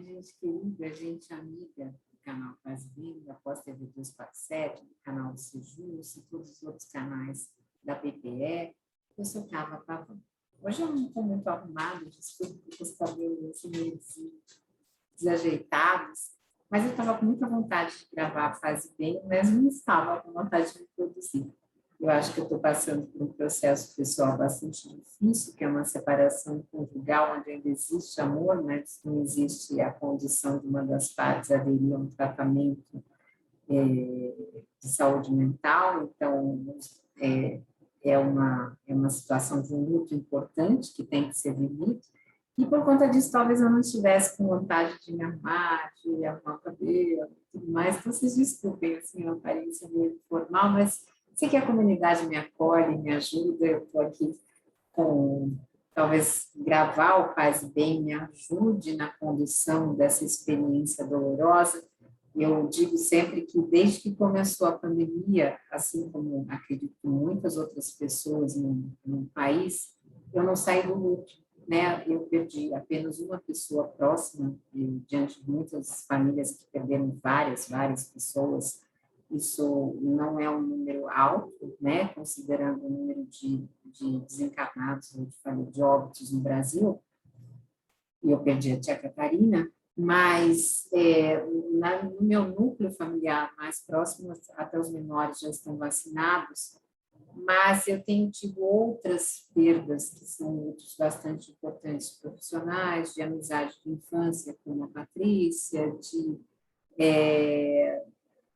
gente querida, gente amiga do canal Paz e Bem, da Pós-TV247, do canal do Sejus e todos os outros canais da PPE, eu sou Carla Pavão. Hoje eu não estou muito arrumada, desculpe, porque os cabelos assim, meio desajeitados, mas eu estava com muita vontade de gravar a Paz e Bem, mas não estava com vontade de produzir. Eu acho que eu estou passando por um processo pessoal bastante difícil, que é uma separação conjugal, onde ainda existe amor, mas não existe a condição de uma das partes aderir a um tratamento de saúde mental. Então, é uma situação de um luto importante que tem que ser vivido. E, por conta disso, talvez eu não estivesse com vontade de me arrumar, de arrumar o cabelo e tudo mais. Então, vocês desculpem, assim, a aparência meio formal, mas sei que a comunidade me acolhe, me ajuda. Eu estou aqui com, talvez, gravar o Paz e Bem me ajude na condução dessa experiência dolorosa. Eu digo sempre que, desde que começou a pandemia, assim como acredito que muitas outras pessoas no país, eu não saí do luto, né? Eu perdi apenas uma pessoa próxima, e, diante de muitas famílias que perderam várias pessoas. Isso não é um número alto, né? Considerando o número de desencarnados, de óbitos no Brasil, e eu perdi a tia Catarina, mas no meu núcleo familiar mais próximo, até os menores já estão vacinados, mas eu tenho tido outras perdas que são lutos bastante importantes profissionais, de amizade de infância, como a Patrícia,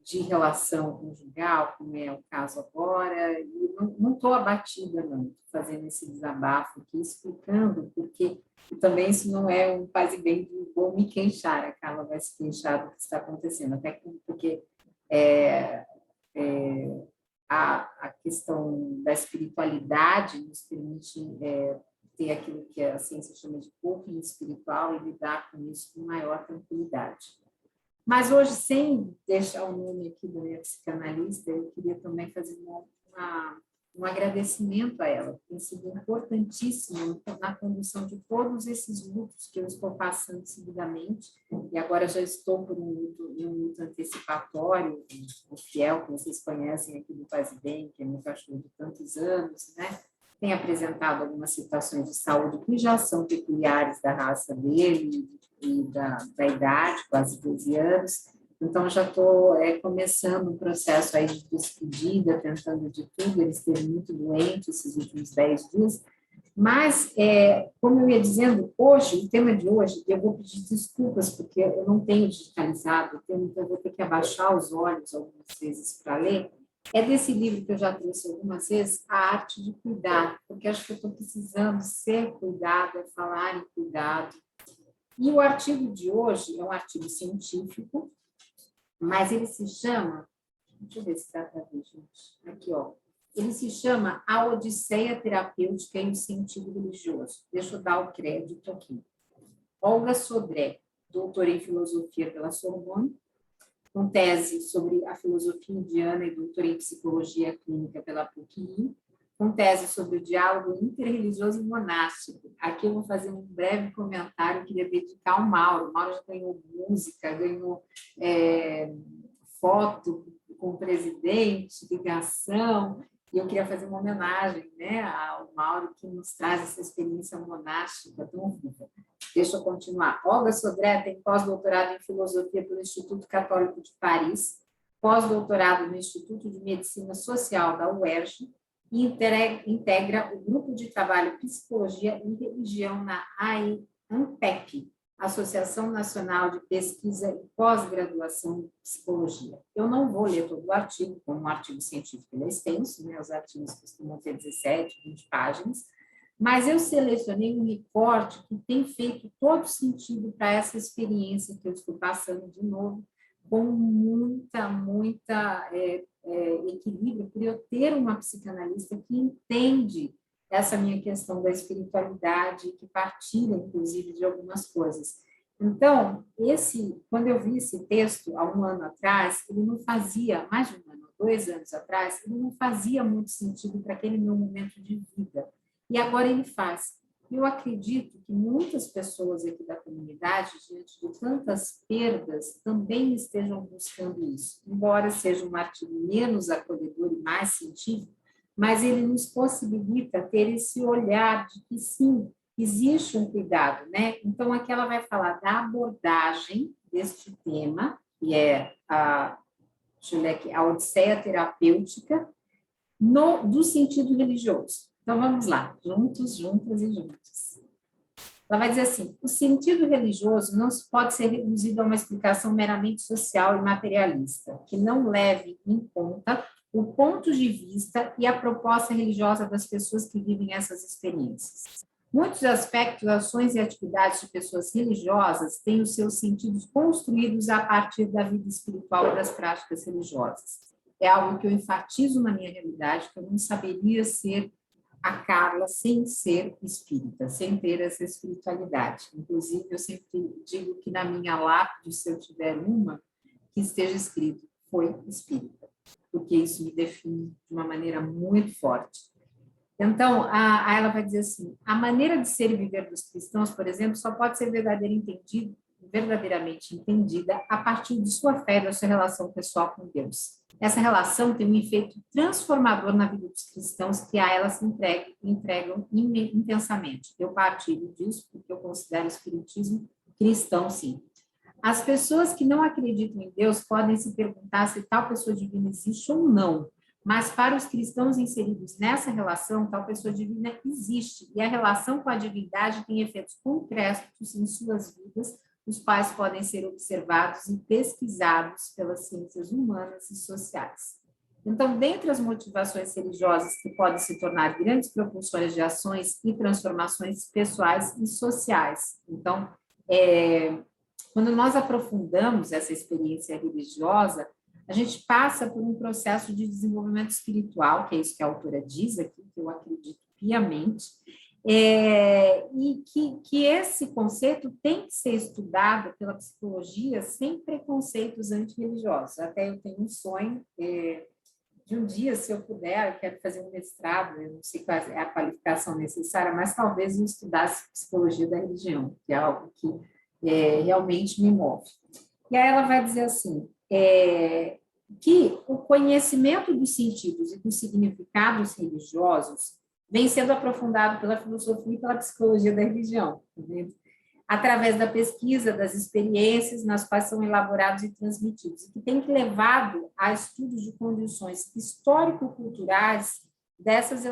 de relação conjugal, como é o caso agora, e não estou abatida, não, estou fazendo esse desabafo aqui, explicando, porque também isso não é um Paz e Bem de vou me queixar, a Carla vai se queixar do que está acontecendo, até porque a questão da espiritualidade nos permite ter aquilo que a ciência chama de coping espiritual e lidar com isso com maior tranquilidade. Mas hoje, sem deixar o nome aqui da minha psicanalista, eu queria também fazer um agradecimento a ela, que tem sido importantíssimo na condução de todos esses lutos que eu estou passando seguidamente, e agora já estou por um luto antecipatório, o Fiel, que vocês conhecem aqui do Paz e Bem, que é meu cachorro de tantos anos, né? Tem apresentado algumas situações de saúde que já são peculiares da raça dele e da idade, quase 12 anos. Então, já estou começando um processo aí de despedida, tentando de tudo. Ele esteve muito doente esses últimos 10 dias. Mas, como eu ia dizendo, hoje, o tema de hoje, eu vou pedir desculpas, porque eu não tenho digitalizado, então eu vou ter que abaixar os olhos algumas vezes para ler. É desse livro que eu já trouxe algumas vezes, A Arte de Cuidar, porque acho que eu estou precisando ser cuidada, falar em cuidado. E o artigo de hoje é um artigo científico, mas ele se chama, deixa eu ver se dá para ver, gente, aqui, ó. Ele se chama A Odisseia Terapêutica e o Sentido Religioso. Deixa eu dar o crédito aqui. Olga Sodré, doutora em filosofia pela Sorbonne, com tese sobre a filosofia indiana e doutora em psicologia clínica pela PUC-Rio, com tese sobre o diálogo interreligioso e monástico. Aqui eu vou fazer um breve comentário, eu queria dedicar ao Mauro. O Mauro já ganhou música, ganhou foto com o presidente, ligação, e eu queria fazer uma homenagem, né, ao Mauro, que nos traz essa experiência monástica tão viva. Deixa eu continuar. Olga Sodré tem pós-doutorado em filosofia pelo Instituto Católico de Paris, pós-doutorado no Instituto de Medicina Social da UERJ, e integra o grupo de trabalho Psicologia e Religião na ANPEP, Associação Nacional de Pesquisa e Pós-Graduação em Psicologia. Eu não vou ler todo o artigo, como um artigo científico ele é extenso, né? Os artigos costumam ter 17, 20 páginas, mas eu selecionei um recorte que tem feito todo sentido para essa experiência que eu estou passando de novo, com muita equilíbrio, por eu ter uma psicanalista que entende essa minha questão da espiritualidade, que partilha, inclusive, de algumas coisas. Então, quando eu vi esse texto há um ano atrás, ele não fazia, mais de um ano, 2 anos atrás, ele não fazia muito sentido para aquele meu momento de vida. E agora ele faz. Eu acredito que muitas pessoas aqui da comunidade, diante de tantas perdas, também estejam buscando isso. Embora seja um artigo menos acolhedor e mais científico, mas ele nos possibilita ter esse olhar de que, sim, existe um cuidado, né? Então, aqui ela vai falar da abordagem deste tema, que é deixa eu ler aqui, a odisseia terapêutica, do sentido religioso. Então, vamos lá, juntos, juntas e juntos. Ela vai dizer assim, o sentido religioso não pode ser reduzido a uma explicação meramente social e materialista, que não leve em conta o ponto de vista e a proposta religiosa das pessoas que vivem essas experiências. Muitos aspectos, ações e atividades de pessoas religiosas têm os seus sentidos construídos a partir da vida espiritual e das práticas religiosas. É algo que eu enfatizo na minha realidade, que eu não saberia ser a Carla sem ser espírita, sem ter essa espiritualidade. Inclusive, eu sempre digo que na minha lápide, se eu tiver uma, que esteja escrito, foi espírita, porque isso me define de uma maneira muito forte. Então, ela vai dizer assim, a maneira de ser e viver dos cristãos, por exemplo, só pode ser verdadeiramente entendida a partir de sua fé e da sua relação pessoal com Deus. Essa relação tem um efeito transformador na vida dos cristãos que a ela se entregam intensamente. Eu partilho disso porque eu considero o espiritismo cristão, sim. As pessoas que não acreditam em Deus podem se perguntar se tal pessoa divina existe ou não, mas para os cristãos inseridos nessa relação, tal pessoa divina existe, e a relação com a divindade tem efeitos concretos em suas vidas, os quais podem ser observados e pesquisados pelas ciências humanas e sociais. Então, dentre as motivações religiosas que podem se tornar grandes propulsores de ações e transformações pessoais e sociais. Então, quando nós aprofundamos essa experiência religiosa, a gente passa por um processo de desenvolvimento espiritual, que é isso que a autora diz aqui, que eu acredito piamente, e que esse conceito tem que ser estudado pela psicologia sem preconceitos antirreligiosos. Até eu tenho um sonho de um dia, se eu puder, eu quero fazer um mestrado, eu não sei qual é a qualificação necessária, mas talvez eu estudasse psicologia da religião, que é algo que realmente me move. E aí ela vai dizer assim, que o conhecimento dos sentidos e dos significados religiosos vem sendo aprofundado pela filosofia e pela psicologia da religião, através da pesquisa, das experiências nas quais são elaborados e transmitidos, e que tem levado a estudos de condições histórico-culturais dessas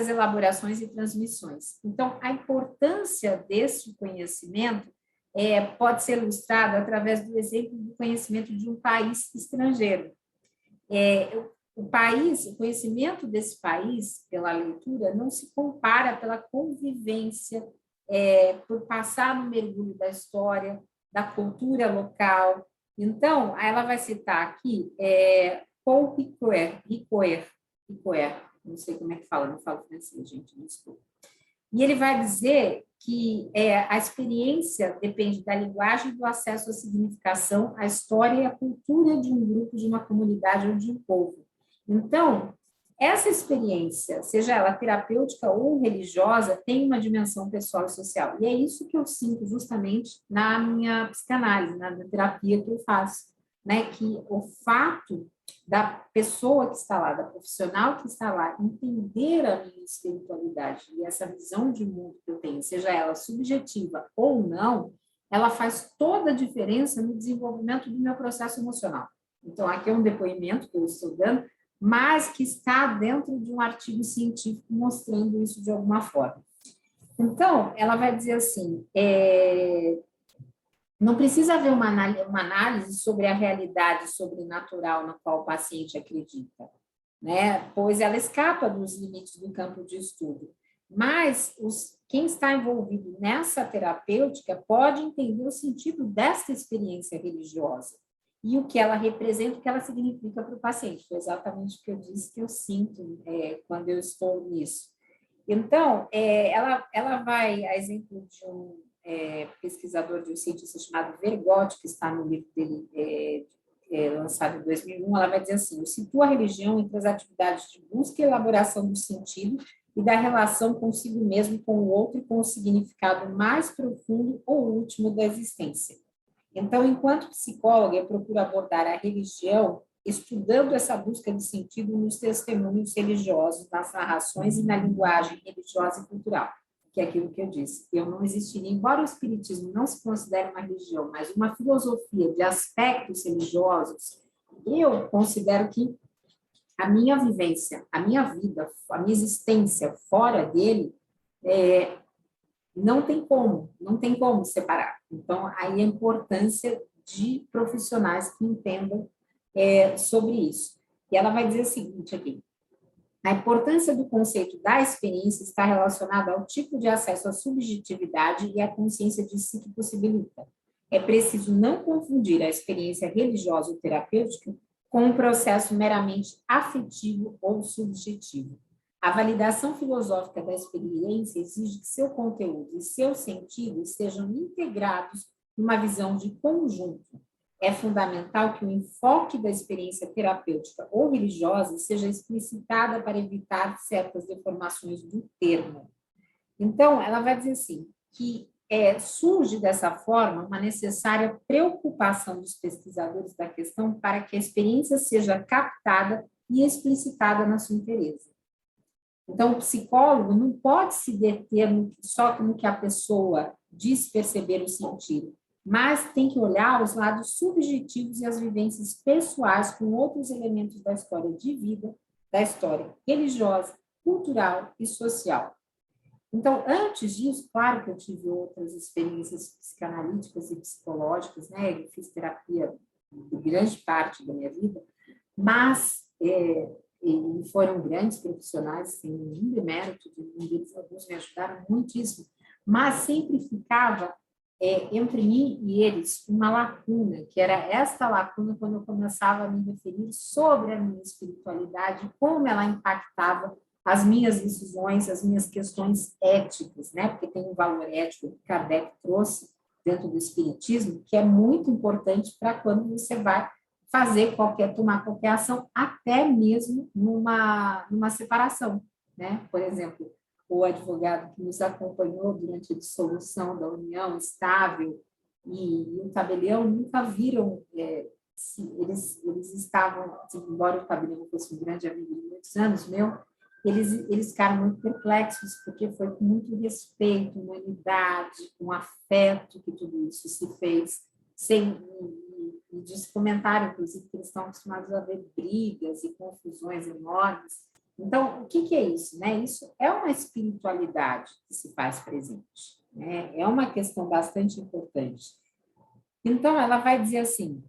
elaborações e transmissões. Então, a importância desse conhecimento pode ser ilustrada através do exemplo do conhecimento de um país estrangeiro. O conhecimento desse país, pela leitura, não se compara pela convivência, por passar no mergulho da história, da cultura local. Então, ela vai citar aqui Paul Ricoeur, não sei como é que fala, não falo francês, gente, desculpa. E ele vai dizer que a experiência depende da linguagem e do acesso à significação, à história e à cultura de um grupo, de uma comunidade ou de um povo. Então, essa experiência, seja ela terapêutica ou religiosa, tem uma dimensão pessoal e social. E é isso que eu sinto justamente na minha psicanálise, na terapia que eu faço, né? Que o fato da pessoa que está lá, da profissional que está lá, entender a minha espiritualidade e essa visão de mundo que eu tenho, seja ela subjetiva ou não, ela faz toda a diferença no desenvolvimento do meu processo emocional. Então, aqui é um depoimento que eu estou dando, mas que está dentro de um artigo científico mostrando isso de alguma forma. Então, ela vai dizer assim, não precisa haver uma análise sobre a realidade sobrenatural na qual o paciente acredita, né? Pois ela escapa dos limites do campo de estudo. Mas quem está envolvido nessa terapêutica pode entender o sentido dessa experiência religiosa e o que ela representa, o que ela significa para o paciente. Foi exatamente o que eu disse que eu sinto quando eu estou nisso. Então, ela vai, a exemplo de um pesquisador, de um cientista chamado Vergotti, que está no livro dele, lançado em 2001, ela vai dizer assim, situa a religião entre as atividades de busca e elaboração do sentido e da relação consigo mesmo, com o outro e com o significado mais profundo ou último da existência. Então, enquanto psicóloga, eu procuro abordar a religião estudando essa busca de sentido nos testemunhos religiosos, nas narrações e na linguagem religiosa e cultural, que é aquilo que eu disse. Eu não existiria, embora o espiritismo não se considere uma religião, mas uma filosofia de aspectos religiosos, eu considero que a minha vivência, a minha vida, a minha existência fora dele, não tem como separar. Então, aí a importância de profissionais que entendam sobre isso. E ela vai dizer o seguinte aqui: a importância do conceito da experiência está relacionada ao tipo de acesso à subjetividade e à consciência de si que possibilita. É preciso não confundir a experiência religiosa ou terapêutica com um processo meramente afetivo ou subjetivo. A validação filosófica da experiência exige que seu conteúdo e seus sentidos sejam integrados numa visão de conjunto. É fundamental que o enfoque da experiência terapêutica ou religiosa seja explicitada para evitar certas deformações do termo. Então, ela vai dizer assim, que surge dessa forma uma necessária preocupação dos pesquisadores da questão para que a experiência seja captada e explicitada na sua inteireza. Então, o psicólogo não pode se deter só no que a pessoa diz perceber o sentido, mas tem que olhar os lados subjetivos e as vivências pessoais com outros elementos da história de vida, da história religiosa, cultural e social. Então, antes disso, claro que eu tive outras experiências psicanalíticas e psicológicas, né? Eu fiz terapia de grande parte da minha vida, mas e foram grandes profissionais, sem nenhum demérito, alguns me ajudaram muitíssimo, mas sempre ficava entre mim e eles uma lacuna, que era esta lacuna quando eu começava a me referir sobre a minha espiritualidade, como ela impactava as minhas decisões, as minhas questões éticas, né? Porque tem um valor ético que Kardec trouxe dentro do espiritismo, que é muito importante para quando você vai tomar qualquer ação, até mesmo numa separação, né? Por exemplo, o advogado que nos acompanhou durante a dissolução da união estável e o tabelião nunca viram se eles estavam, embora o tabelião fosse um grande amigo de muitos anos meu, eles ficaram muito perplexos, porque foi com muito respeito, humanidade, com afeto que tudo isso se fez, e disse comentário, inclusive, que eles estão acostumados a ver brigas e confusões enormes. Então, o que é isso? Né? Isso é uma espiritualidade que se faz presente, né? É uma questão bastante importante. Então, ela vai dizer assim: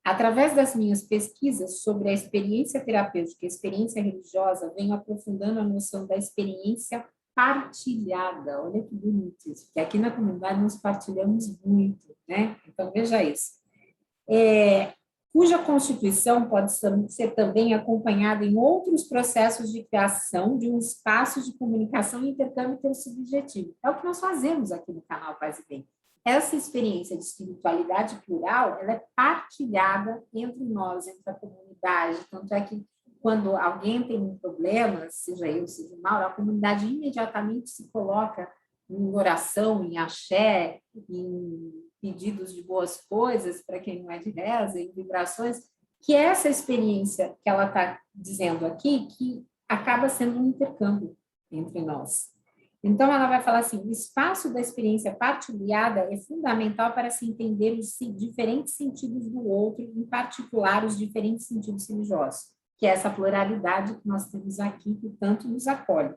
através das minhas pesquisas sobre a experiência terapêutica e a experiência religiosa, venho aprofundando a noção da experiência partilhada. Olha que bonito isso, porque aqui na comunidade nós partilhamos muito, né? Então, veja isso. Cuja constituição pode ser também acompanhada em outros processos de criação de um espaço de comunicação e intercâmbio intersubjetivo. É o que nós fazemos aqui no canal Paz e Bem. Essa experiência de espiritualidade plural, ela é partilhada entre nós, entre a comunidade, tanto é que quando alguém tem um problema, seja eu, seja o Mauro, a comunidade imediatamente se coloca em oração, em axé, em pedidos de boas coisas, para quem não é de reza, em vibrações, que é essa experiência que ela está dizendo aqui, que acaba sendo um intercâmbio entre nós. Então, ela vai falar assim: o espaço da experiência partilhada é fundamental para se entender os diferentes sentidos do outro, em particular os diferentes sentidos religiosos, que é essa pluralidade que nós temos aqui, que tanto nos acolhe.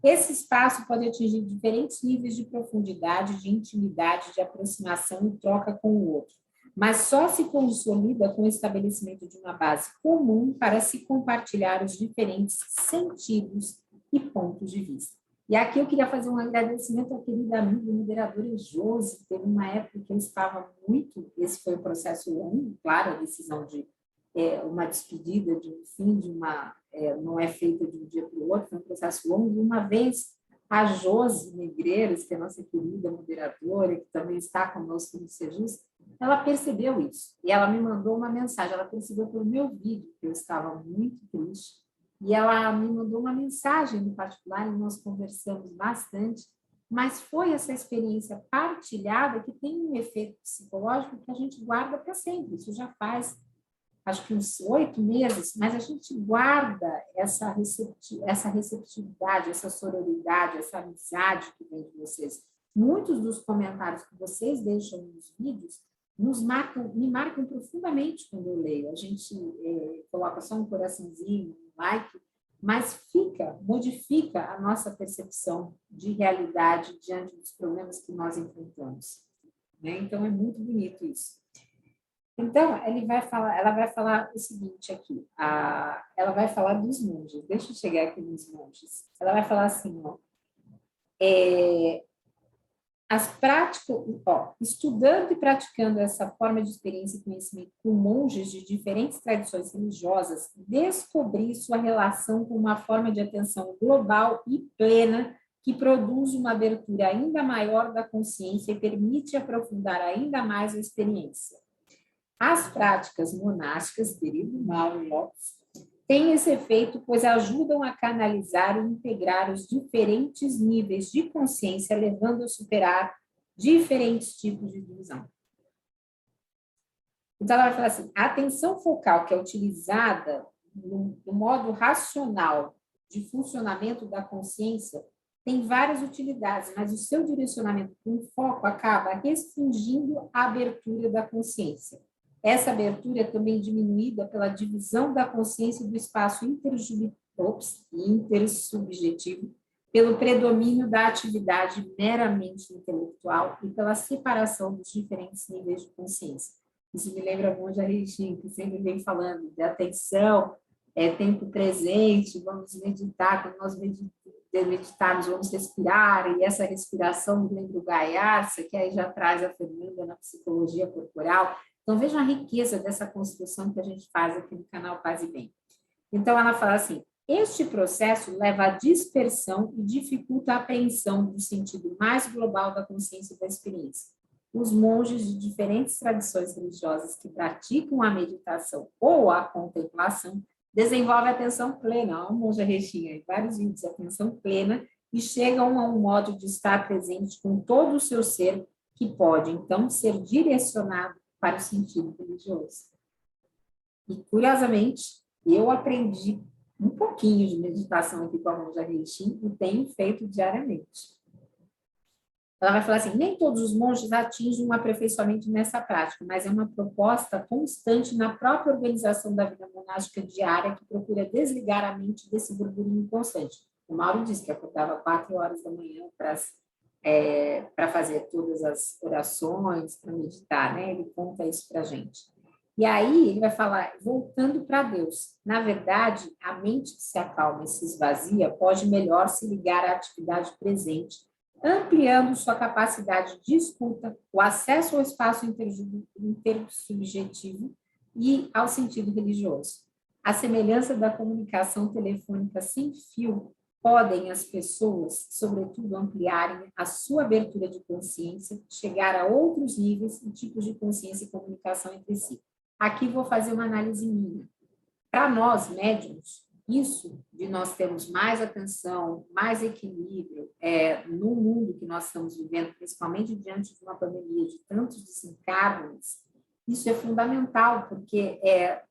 Esse espaço pode atingir diferentes níveis de profundidade, de intimidade, de aproximação e troca com o outro, mas só se consolida com o estabelecimento de uma base comum para se compartilhar os diferentes sentidos e pontos de vista. E aqui eu queria fazer um agradecimento à querida amiga moderadora Josi. Teve uma época que eu estava muito, esse foi um processo longo, claro, a decisão de uma despedida, de um fim, não é feita de um dia para o outro, foi um processo longo. E uma vez a Josi Negreiros, que é a nossa querida moderadora, que também está conosco no Sejus, ela percebeu isso. E ela me mandou uma mensagem, ela percebeu pelo meu vídeo, que eu estava muito triste, E ela me mandou uma mensagem no particular, e nós conversamos bastante, mas foi essa experiência partilhada que tem um efeito psicológico que a gente guarda para sempre. Isso já faz, acho que uns 8 meses, mas a gente guarda essa receptividade, essa sororidade, essa amizade que vem de vocês. Muitos dos comentários que vocês deixam nos vídeos me marcam profundamente quando eu leio. A gente coloca só um coraçãozinho, um like, mas modifica a nossa percepção de realidade diante dos problemas que nós enfrentamos. Né? Então, é muito bonito isso. Então, ela vai falar o seguinte aqui, ela vai falar dos monges, deixa eu chegar aqui nos monges. Ela vai falar assim, as práticas, estudando e praticando essa forma de experiência e conhecimento com monges de diferentes tradições religiosas, descobri sua relação com uma forma de atenção global e plena que produz uma abertura ainda maior da consciência e permite aprofundar ainda mais a experiência. As práticas monásticas, querido Mauro Lopes, têm esse efeito, pois ajudam a canalizar e integrar os diferentes níveis de consciência, levando a superar diferentes tipos de divisão. Então, ela vai falar assim, a atenção focal que é utilizada no modo racional de funcionamento da consciência tem várias utilidades, mas o seu direcionamento com foco acaba restringindo a abertura da consciência. Essa abertura é também diminuída pela divisão da consciência do espaço intersubjetivo, pelo predomínio da atividade meramente intelectual e pela separação dos diferentes níveis de consciência. Isso me lembra muito de Arishin, que sempre vem falando de atenção, tempo presente, vamos meditar, quando nós meditarmos, vamos respirar, e essa respiração me lembra o Gayatri, que aí já traz a Fernanda na psicologia corporal. Então, vejam a riqueza dessa construção que a gente faz aqui no canal Paz e Bem. Então, ela fala assim, este processo leva à dispersão e dificulta a apreensão do sentido mais global da consciência da experiência. Os monges de diferentes tradições religiosas que praticam a meditação ou a contemplação desenvolvem a atenção plena, a monja Rechinha, em vários vídeos, atenção plena, e chegam a um modo de estar presente com todo o seu ser, que pode, então, ser direcionado para o sentido religioso. E, curiosamente, eu aprendi um pouquinho de meditação aqui com a monja Rechin e tenho feito diariamente. Ela vai falar assim, nem todos os monges atingem um aperfeiçoamento nessa prática, mas é uma proposta constante na própria organização da vida monástica diária que procura desligar a mente desse burburinho constante. O Mauro disse que acordava 4 horas da manhã para fazer todas as orações, para meditar, né? Ele conta isso para a gente. E aí ele vai falar, voltando para Deus. Na verdade, a mente que se acalma e se esvazia pode melhor se ligar à atividade presente, ampliando sua capacidade de escuta, o acesso ao espaço intersubjetivo e ao sentido religioso. A semelhança da comunicação telefônica sem fio, podem as pessoas, sobretudo, ampliarem a sua abertura de consciência, chegar a outros níveis e tipos de consciência e comunicação entre si. Aqui vou fazer uma análise minha. Para nós, médiuns, isso de nós termos mais atenção, mais equilíbrio no mundo que nós estamos vivendo, principalmente diante de uma pandemia de tantos desencarnes, isso é fundamental, porque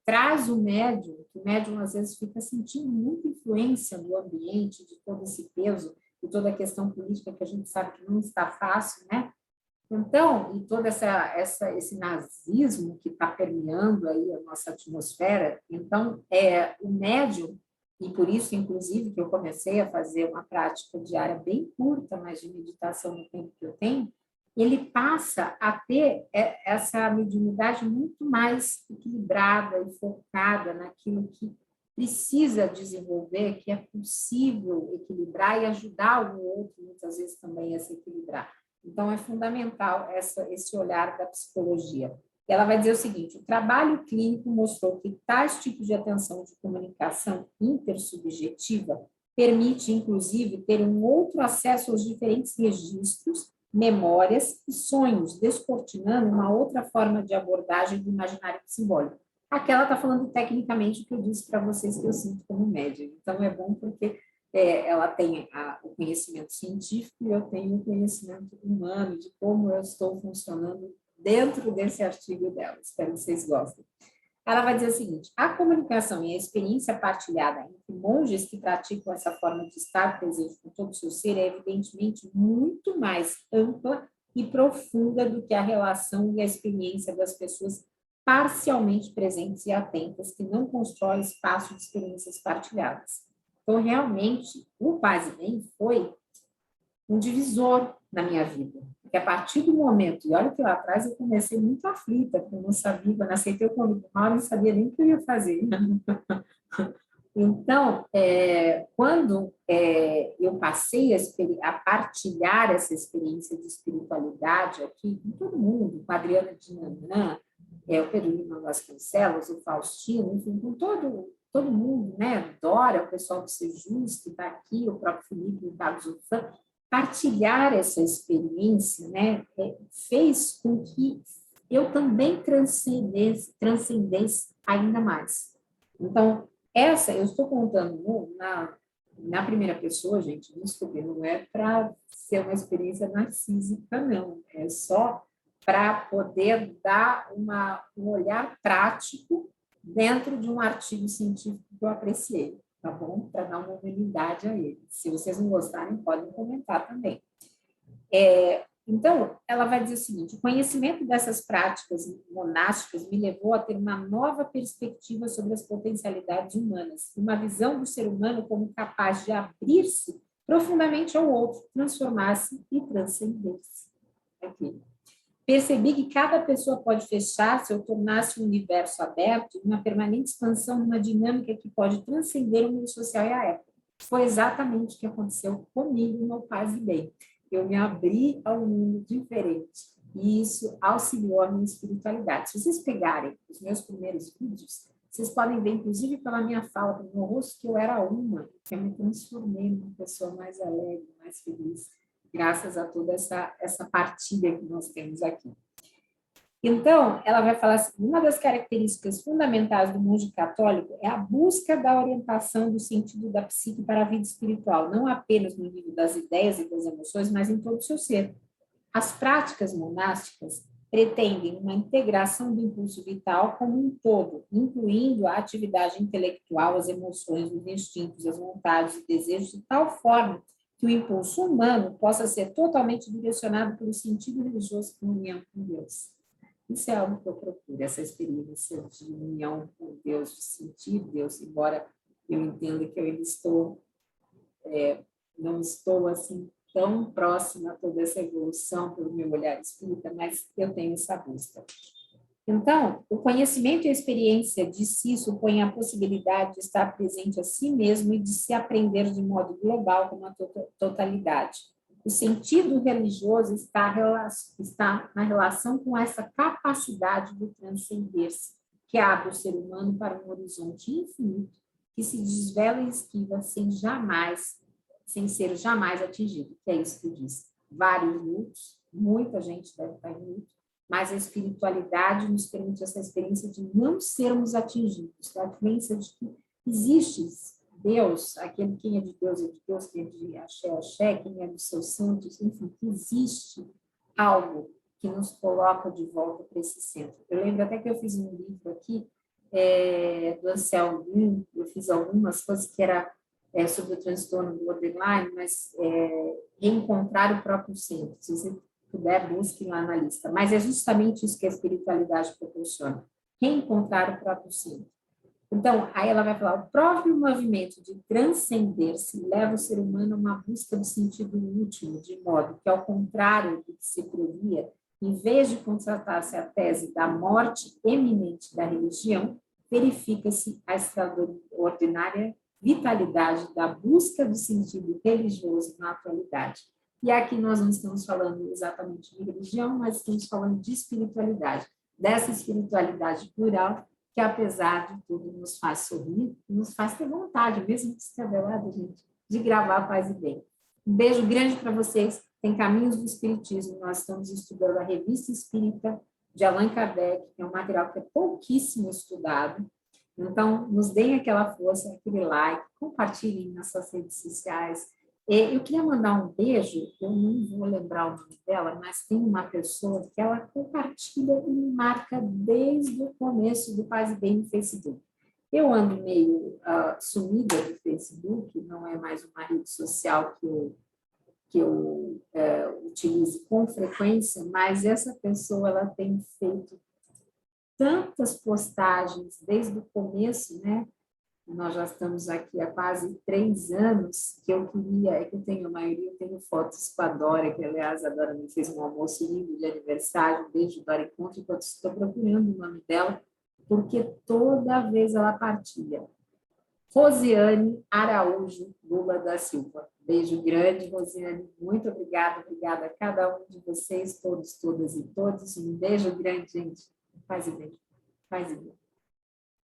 traz o médium, que o médium às vezes fica sentindo muita influência do ambiente, de todo esse peso, e toda a questão política que a gente sabe que não está fácil, né? Então, e todo esse nazismo que está permeando aí a nossa atmosfera, então, o médium, e por isso, inclusive, que eu comecei a fazer uma prática diária bem curta, mas de meditação no tempo que eu tenho, ele passa a ter essa mediunidade muito mais equilibrada e focada naquilo que precisa desenvolver, que é possível equilibrar e ajudar o outro, muitas vezes, também a se equilibrar. Então, é fundamental esse olhar da psicologia. E ela vai dizer o seguinte, o trabalho clínico mostrou que tais tipos de atenção de comunicação intersubjetiva permite, inclusive, ter um outro acesso aos diferentes registros, memórias e sonhos, descortinando uma outra forma de abordagem do imaginário simbólico. Aquela está falando tecnicamente o que eu disse para vocês que eu sinto como médium. Então, é bom porque ela tem o conhecimento científico e eu tenho o conhecimento humano de como eu estou funcionando dentro desse artigo dela. Espero que vocês gostem. Ela vai dizer o seguinte: a comunicação e a experiência partilhada entre monges que praticam essa forma de estar presente com todo o seu ser é evidentemente muito mais ampla e profunda do que a relação e a experiência das pessoas parcialmente presentes e atentas, que não constrói espaço de experiências partilhadas. Então, realmente, o Paz e Bem foi um divisor na minha vida. Porque a partir do momento, e olha que lá atrás eu comecei muito aflita, porque eu não sabia, quando aceitei o convite mal, eu não sabia nem o que eu ia fazer. Então, quando eu passei a partilhar essa experiência de espiritualidade aqui com todo mundo, com a Adriana de Nanã, o Pedro Lima Vasconcelos, o Faustino, enfim, com todo mundo, né? Dora, o pessoal do Sejus, que está aqui, o próprio Felipe, o Carlos Ufan, partilhar essa experiência, né, fez com que eu também transcendesse ainda mais. Então, eu estou contando na primeira pessoa, gente, desculpe, não é para ser uma experiência narcísica, não, é só para poder dar um olhar prático dentro de um artigo científico que eu apreciei, tá bom? Para dar uma humanidade a ele. Se vocês não gostarem, podem comentar também. Então, ela vai dizer o seguinte: o conhecimento dessas práticas monásticas me levou a ter uma nova perspectiva sobre as potencialidades humanas, uma visão do ser humano como capaz de abrir-se profundamente ao outro, transformar-se e transcender-se. Aqui. Percebi que cada pessoa pode fechar-se ou tornar-se um universo aberto, uma permanente expansão numa dinâmica que pode transcender o meio social e a época. Foi exatamente o que aconteceu comigo no Paz e Bem. Eu me abri a um mundo diferente e isso auxiliou a minha espiritualidade. Se vocês pegarem os meus primeiros vídeos, vocês podem ver, inclusive pela minha fala, pelo meu rosto, que eu era que eu me transformei numa pessoa mais alegre, mais feliz, graças a toda essa partilha que nós temos aqui. Então, ela vai falar assim: uma das características fundamentais do monge católico é a busca da orientação do sentido da psique para a vida espiritual, não apenas no nível das ideias e das emoções, mas em todo o seu ser. As práticas monásticas pretendem uma integração do impulso vital como um todo, incluindo a atividade intelectual, as emoções, os instintos, as vontades e desejos, de tal forma que o impulso humano possa ser totalmente direcionado pelo sentido religioso com união com Deus. Isso é algo que eu procuro, essa experiência de união com Deus, de sentir Deus, embora eu entenda que eu ainda não estou assim tão próxima a toda essa evolução pelo meu olhar espírita, mas eu tenho essa busca. Então, o conhecimento e a experiência de si supõem a possibilidade de estar presente a si mesmo e de se aprender de modo global com a totalidade. O sentido religioso está na relação com essa capacidade de transcender-se, que abre o ser humano para um horizonte infinito, que se desvela e esquiva sem ser jamais atingido, que é isso que eu disse. Vários lutos, muita gente deve estar em luto, mas a espiritualidade nos permite essa experiência de não sermos atingidos, a crença de que existe Deus, aquele quem é de Deus é de Deus, quem é de axé, axé, quem é dos seus santos, enfim, que existe algo que nos coloca de volta para esse centro. Eu lembro até que eu fiz um livro aqui, do Anselmo Green, eu fiz algumas coisas que era sobre o transtorno do borderline, mas reencontrar o próprio centro. Se você puder, busque lá na lista. Mas é justamente isso que a espiritualidade proporciona, reencontrar o próprio centro. Então, aí ela vai falar: o próprio movimento de transcender-se leva o ser humano a uma busca do sentido último, de modo que, ao contrário do que se previa, em vez de constatar-se a tese da morte eminente da religião, verifica-se a extraordinária vitalidade da busca do sentido religioso na atualidade. E aqui nós não estamos falando exatamente de religião, mas estamos falando de espiritualidade, dessa espiritualidade plural, que apesar de tudo nos faz sorrir, nos faz ter vontade, mesmo descabelada, gente, de gravar Paz e Bem. Um beijo grande para vocês. Tem Caminhos do Espiritismo, nós estamos estudando a Revista Espírita de Allan Kardec, que é um material que é pouquíssimo estudado. Então, nos deem aquela força, aquele like, compartilhem nas suas redes sociais. Eu queria mandar um beijo, eu não vou lembrar o nome dela, mas tem uma pessoa que ela compartilha e me marca desde o começo do Paz e Bem no Facebook. Eu ando meio sumida do Facebook, não é mais uma rede social que eu utilizo com frequência, mas essa pessoa ela tem feito tantas postagens desde o começo, né? Nós já estamos aqui há quase 3 anos, que eu queria, é que eu tenho a maioria, eu tenho fotos com a Dora, que aliás a Dora me fez um almoço lindo de aniversário, um beijo, Dora, encontro, enquanto estou procurando o nome dela, porque toda vez ela partilha. Rosiane Araújo Lula da Silva. Beijo grande, Rosiane, muito obrigada a cada um de vocês, todos, todas e todos, um beijo grande, gente, faz e bem.